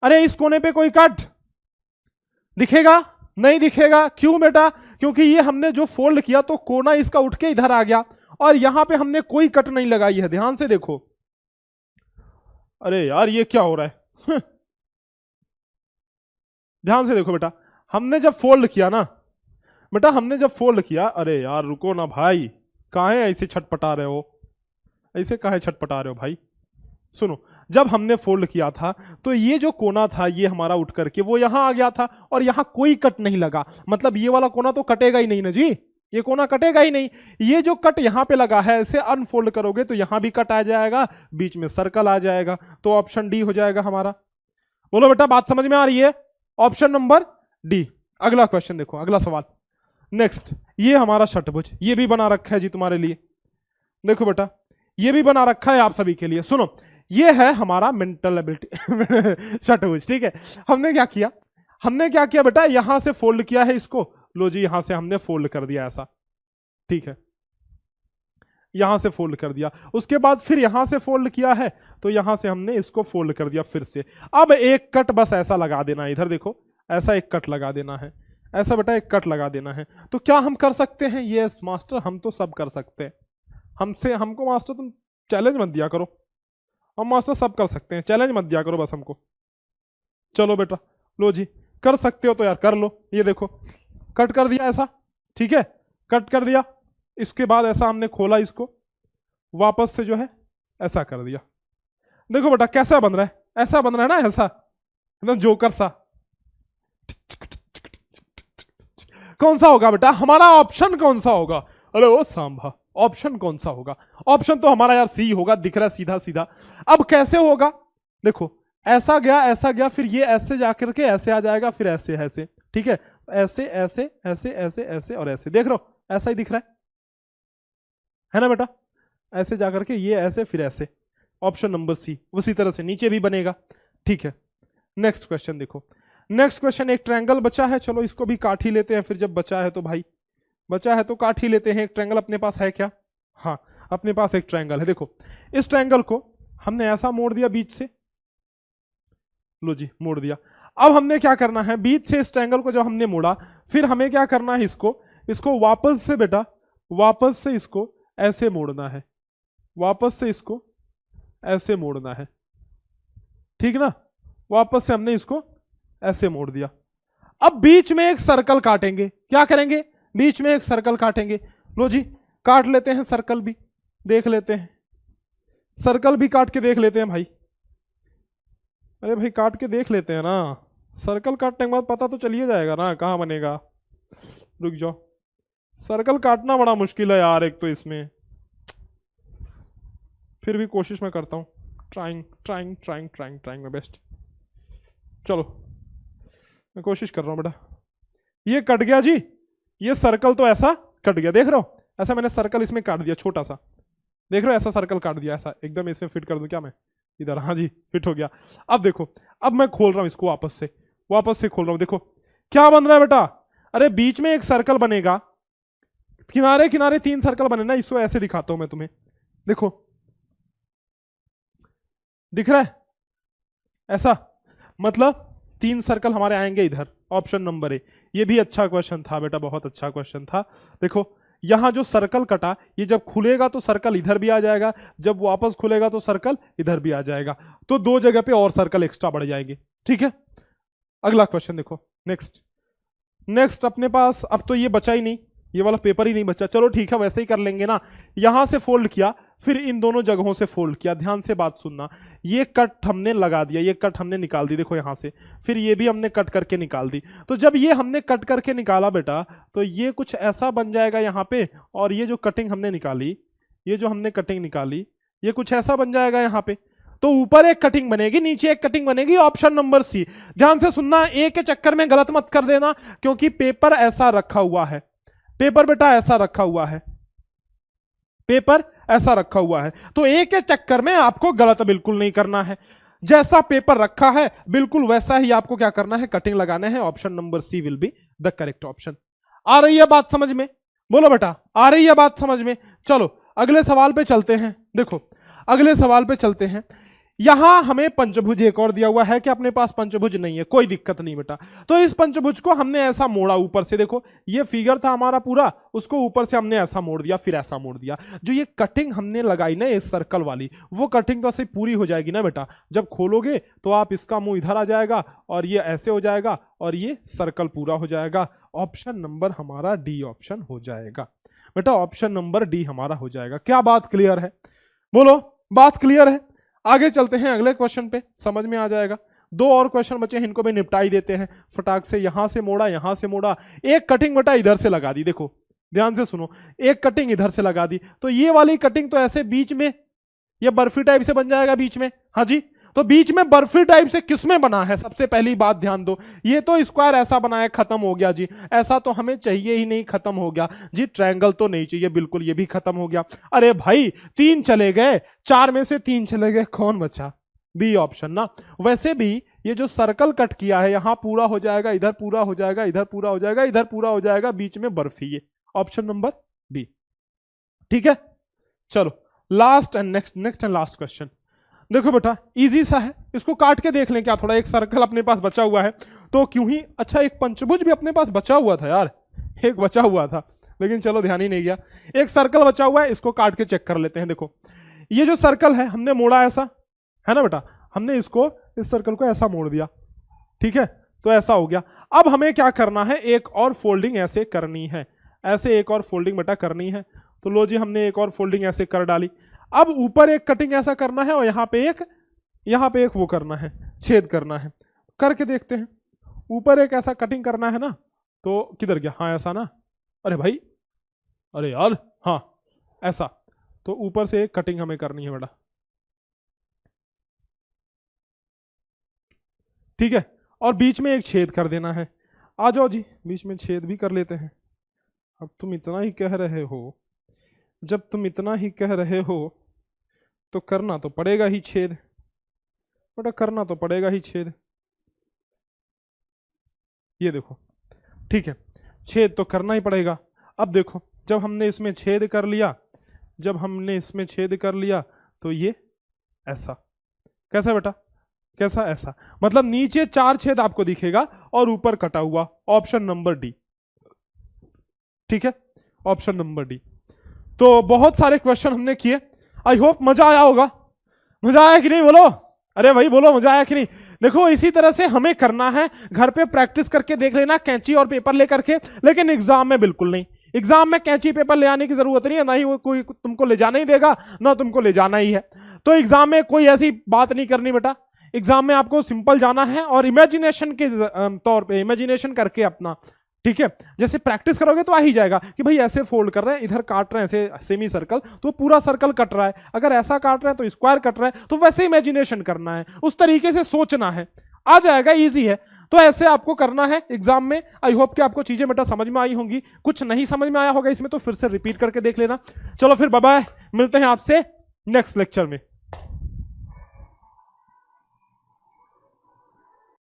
अरे इस कोने पे कोई कट दिखेगा? नहीं दिखेगा। क्यों बेटा? क्योंकि ये हमने जो फोल्ड किया तो कोना इसका उठ के इधर आ गया, और यहां पे हमने कोई कट नहीं लगाई है। ध्यान से देखो, अरे यार ये क्या हो रहा है ध्यान से देखो बेटा, हमने जब फोल्ड किया ना बेटा, हमने जब फोल्ड किया, अरे यार रुको ना भाई, काहे ऐसे छटपटा रहे हो, ऐसे काहे छटपटा रहे हो भाई। सुनो, जब हमने फोल्ड किया था तो ये जो कोना था ये हमारा उठ करके वो यहां आ गया था, और यहां कोई कट नहीं लगा। मतलब ये वाला कोना तो कटेगा ही नहीं ना जी, ये कोना कटेगा ही नहीं। ये जो कट यहां पे लगा है, इसे अनफोल्ड करोगे तो यहां भी कट आ जाएगा, बीच में सर्कल आ जाएगा, तो ऑप्शन डी हो जाएगा हमारा। बोलो बेटा बात समझ में आ रही है? Option number D. अगला क्वेश्चन देखो, अगला सवाल नेक्स्ट। ये हमारा षटभुज, ये भी बना रखा है जी तुम्हारे लिए। देखो बेटा ये भी बना रखा है आप सभी के लिए। सुनो, ये है हमारा मेंटल एबिलिटी षटभुज, ठीक है। हमने क्या किया, हमने क्या किया बेटा, यहां से फोल्ड किया है इसको। लो जी यहां से हमने फोल्ड कर दिया ऐसा, ठीक है, यहां से फोल्ड कर दिया। उसके बाद फिर यहां से फोल्ड किया है, तो यहां से हमने इसको फोल्ड कर दिया फिर से। अब एक कट बस ऐसा लगा देना है, इधर देखो ऐसा एक कट लगा देना है, ऐसा बेटा एक कट लगा देना है। तो क्या हम कर सकते हैं? यस मास्टर, हम तो सब कर सकते हैं, हमको मास्टर तुम चैलेंज मत दिया करो, हम मास्टर सब कर सकते हैं, चैलेंज मत दिया करो बस हमको। चलो बेटा, लो जी, कर सकते हो तो यार कर लो। ये देखो कट कर दिया ऐसा, ठीक है, कट कर दिया। इसके बाद ऐसा हमने खोला, इसको वापस से जो है ऐसा कर दिया। देखो बेटा कैसा बन रहा है, ऐसा बन रहा है ना, ऐसा एकदम जोकर सा। कौन सा होगा बेटा हमारा ऑप्शन, कौन सा होगा? अरे ओ सांभा, ऑप्शन कौन सा होगा? ऑप्शन तो हमारा यार सी होगा, दिख रहा है सीधा सीधा। अब कैसे होगा? देखो ऐसा गया, ऐसा गया, फिर ये ऐसे जाकर के ऐसे आ जाएगा, फिर ऐसे ऐसे, ठीक है, ऐसे ऐसे ऐसे ऐसे ऐसे और ऐसे, देख रहे हो ऐसा ही दिख रहा है ना बेटा? ऐसे जाकर के ये ऐसे, फिर ऐसे, ऑप्शन नंबर सी। उसी तरह से नीचे भी बनेगा, ठीक है। नेक्स्ट क्वेश्चन देखो, नेक्स्ट क्वेश्चन, एक ट्रायंगल बचा है, चलो इसको भी काट ही लेते हैं फिर, जब बचा है तो भाई, बचा है तो काट ही लेते हैं। एक ट्रायंगल अपने पास है क्या? हाँ अपने पास एक ट्रायंगल है। देखो इस ट्रायंगल को हमने ऐसा मोड़ दिया बीच से, लो जी मोड़ दिया। अब हमने क्या करना है, बीच से इस ट्रायंगल को जब हमने मोड़ा, फिर हमें क्या करना है, इसको वापस से बेटा, वापस से इसको ऐसे मोड़ना है, वापस से इसको ऐसे मोड़ना है, ठीक ना? वापस से हमने इसको ऐसे मोड़ दिया। अब बीच में एक सर्कल काटेंगे, क्या करेंगे? बीच में एक सर्कल काटेंगे। लो जी काट लेते हैं, सर्कल भी देख लेते हैं, सर्कल भी काट के देख लेते हैं भाई। अरे भाई काट के देख लेते हैं ना, सर्कल काटने के बाद पता तो चलिए जाएगा ना कहाँ बनेगा। रुक जाओ, सर्कल काटना बड़ा मुश्किल है यार एक तो इसमें, फिर भी कोशिश मैं करता हूँ, trying trying trying trying trying my best. चलो मैं कोशिश कर रहा हूँ बेटा। ये कट गया जी, ये सर्कल तो ऐसा कट गया, देख रहे हो? ऐसा मैंने सर्कल इसमें काट दिया छोटा सा, देख रहे हो? ऐसा सर्कल काट दिया, ऐसा एकदम इसमें फिट कर दूं क्या मैं इधर? हाँ जी फिट हो गया। अब देखो, अब मैं खोल रहा हूं इसको, वापस से खोल रहा हूं, देखो क्या बन रहा है बेटा? अरे बीच में एक सर्कल बनेगा, किनारे किनारे 3 सर्कल बने ना, इसको ऐसे दिखाता हूं मैं तुम्हें, देखो दिख रहा है ऐसा, मतलब 3 सर्कल हमारे आएंगे इधर, ऑप्शन नंबर ए। ये भी अच्छा क्वेश्चन था बेटा, बहुत अच्छा क्वेश्चन था। देखो यहां जो सर्कल कटा, ये जब खुलेगा तो सर्कल इधर भी आ जाएगा, जब वापस खुलेगा तो सर्कल इधर भी आ जाएगा, तो 2 जगह पे और सर्कल एक्स्ट्रा बढ़ जाएंगे, ठीक है। अगला क्वेश्चन देखो, नेक्स्ट अपने पास, अब तो ये बचा ही नहीं, ये वाला पेपर ही नहीं बचा, चलो ठीक है वैसे ही कर लेंगे ना। यहां से फोल्ड किया, फिर इन दोनों जगहों से फोल्ड किया, ध्यान से बात सुनना। ये कट हमने लगा दिया, ये कट हमने निकाल दी, देखो यहां से, फिर ये भी हमने कट करके निकाल दी। तो जब ये हमने कट करके निकाला बेटा, तो ये कुछ ऐसा बन जाएगा यहां पे, और ये जो कटिंग हमने निकाली, ये जो हमने कटिंग निकाली, ये कुछ ऐसा बन जाएगा यहां पे। तो ऊपर एक कटिंग बनेगी, नीचे एक कटिंग बनेगी, ऑप्शन नंबर सी। ध्यान से सुनना, ए के चक्कर में गलत मत कर देना, क्योंकि पेपर ऐसा रखा हुआ है, पेपर बेटा ऐसा रखा हुआ है, पेपर ऐसा रखा हुआ है, तो ए के चक्कर में आपको गलत बिल्कुल नहीं करना है। जैसा पेपर रखा है बिल्कुल वैसा ही आपको क्या करना है, कटिंग लगाना है। Option number C will be the correct option. आ रही है बात समझ में? बोलो बेटा आ रही है बात समझ में? चलो अगले सवाल पे चलते हैं। देखो अगले सवाल पे चलते हैं। यहां हमें पंचभुज एक और दिया हुआ है कि अपने पास पंचभुज नहीं है, कोई दिक्कत नहीं बेटा। तो इस पंचभुज को हमने ऐसा मोड़ा ऊपर से, देखो ये फिगर था हमारा पूरा, उसको ऊपर से हमने ऐसा मोड़ दिया, फिर ऐसा मोड़ दिया। जो ये कटिंग हमने लगाई ना इस सर्कल वाली, वो कटिंग तो ऐसे पूरी हो जाएगी ना बेटा। जब खोलोगे तो आप इसका मुंह इधर आ जाएगा, और ये ऐसे हो जाएगा, और ये सर्कल पूरा हो जाएगा। ऑप्शन नंबर हमारा डी ऑप्शन हो जाएगा बेटा, ऑप्शन नंबर डी हमारा हो जाएगा। क्या बात क्लियर है? बोलो बात क्लियर है? आगे चलते हैं अगले क्वेश्चन पे, समझ में आ जाएगा। 2 और क्वेश्चन बचे हैं, इनको भी निपटाई देते हैं फटाक से। यहां से मोड़ा, यहां से मोड़ा, एक कटिंग बेटा इधर से लगा दी, देखो ध्यान से सुनो, एक कटिंग इधर से लगा दी, तो ये वाली कटिंग तो ऐसे बीच में, ये बर्फी टाइप से बन जाएगा बीच में। हाँ जी, तो बीच में बर्फी टाइप से किसमें बना है? सबसे पहली बात ध्यान दो, ये तो स्क्वायर ऐसा बना है, खत्म हो गया जी, ऐसा तो हमें चाहिए ही नहीं, खत्म हो गया जी। ट्रायंगल तो नहीं चाहिए बिल्कुल, ये भी खत्म हो गया। अरे भाई 3 चले गए, 4 में से 3 चले गए, कौन बचा? बी ऑप्शन ना। वैसे भी ये जो सर्कल कट किया है, यहां पूरा हो जाएगा, इधर पूरा हो जाएगा, इधर पूरा हो जाएगा, इधर पूरा हो जाएगा, बीच में बर्फी, ये ऑप्शन नंबर बी, ठीक है। चलो last and next and last question देखो बेटा, इजी सा है, इसको काट के देख लें क्या थोड़ा। एक सर्कल अपने पास बचा हुआ है, तो क्यों ही, अच्छा एक पंचभुज भी अपने पास बचा हुआ था यार, एक बचा हुआ था, लेकिन चलो ध्यान ही नहीं गया। एक सर्कल बचा हुआ है, इसको काट के चेक कर लेते हैं। देखो ये जो सर्कल है हमने मोड़ा ऐसा, है ना बेटा, हमने इसको इस सर्कल को ऐसा मोड़ दिया, ठीक है, तो ऐसा हो गया। अब हमें क्या करना है, एक और फोल्डिंग ऐसे करनी है, ऐसे एक और फोल्डिंग बेटा करनी है। तो लो जी हमने एक और फोल्डिंग ऐसे कर डाली। अब ऊपर एक कटिंग ऐसा करना है और यहाँ पे एक वो करना है, छेद करना है। करके देखते हैं। ऊपर एक ऐसा कटिंग करना है ना, तो किधर गया, हाँ ऐसा ना, अरे भाई, अरे यार, हाँ ऐसा। तो ऊपर से एक कटिंग हमें करनी है बेटा, ठीक है, और बीच में एक छेद कर देना है। आ जाओ जी, बीच में छेद भी कर लेते हैं। अब तुम इतना ही कह रहे हो, जब तुम इतना ही कह रहे हो तो करना तो पड़ेगा ही छेद बेटा, करना तो पड़ेगा ही छेद। ये देखो, ठीक है, छेद तो करना ही पड़ेगा। अब देखो जब हमने इसमें छेद कर लिया, तो ये ऐसा, कैसा बेटा, कैसा, ऐसा, मतलब नीचे 4 छेद आपको दिखेगा और ऊपर कटा हुआ। ऑप्शन नंबर डी, ठीक है, ऑप्शन नंबर डी। तो बहुत सारे क्वेश्चन हमने किए, आई होप मजा आया होगा। मजा आया कि नहीं बोलो, अरे भाई बोलो मजा आया कि नहीं। देखो इसी तरह से हमें करना है, घर पे प्रैक्टिस करके देख लेना कैंची और पेपर लेकर के, लेकिन एग्जाम में बिल्कुल नहीं। एग्जाम में कैंची पेपर ले आने की जरूरत नहीं है, ना ही वो कोई तुमको ले जाना ही देगा, ना तुमको ले जाना ही है। तो एग्जाम में कोई ऐसी बात नहीं करनी बेटा। एग्जाम में आपको सिंपल जाना है और इमेजिनेशन के तौर पे इमेजिनेशन करके अपना, ठीक है, जैसे प्रैक्टिस करोगे तो आ ही जाएगा कि भाई ऐसे फोल्ड कर रहे हैं, इधर काट रहे हैं ऐसे सेमी सर्कल, तो पूरा सर्कल कट रहा है, अगर ऐसा काट रहे हैं तो स्क्वायर कट रहा है, तो वैसे इमेजिनेशन करना है, उस तरीके से सोचना है, आ जाएगा, इजी है। तो ऐसे आपको करना है एग्जाम में। आई होप कि आपको चीजें बेटा समझ में आई होंगी। कुछ नहीं समझ में आया होगा इसमें तो फिर से रिपीट करके देख लेना। चलो फिर बाय बाय, मिलते हैं आपसे नेक्स्ट लेक्चर में।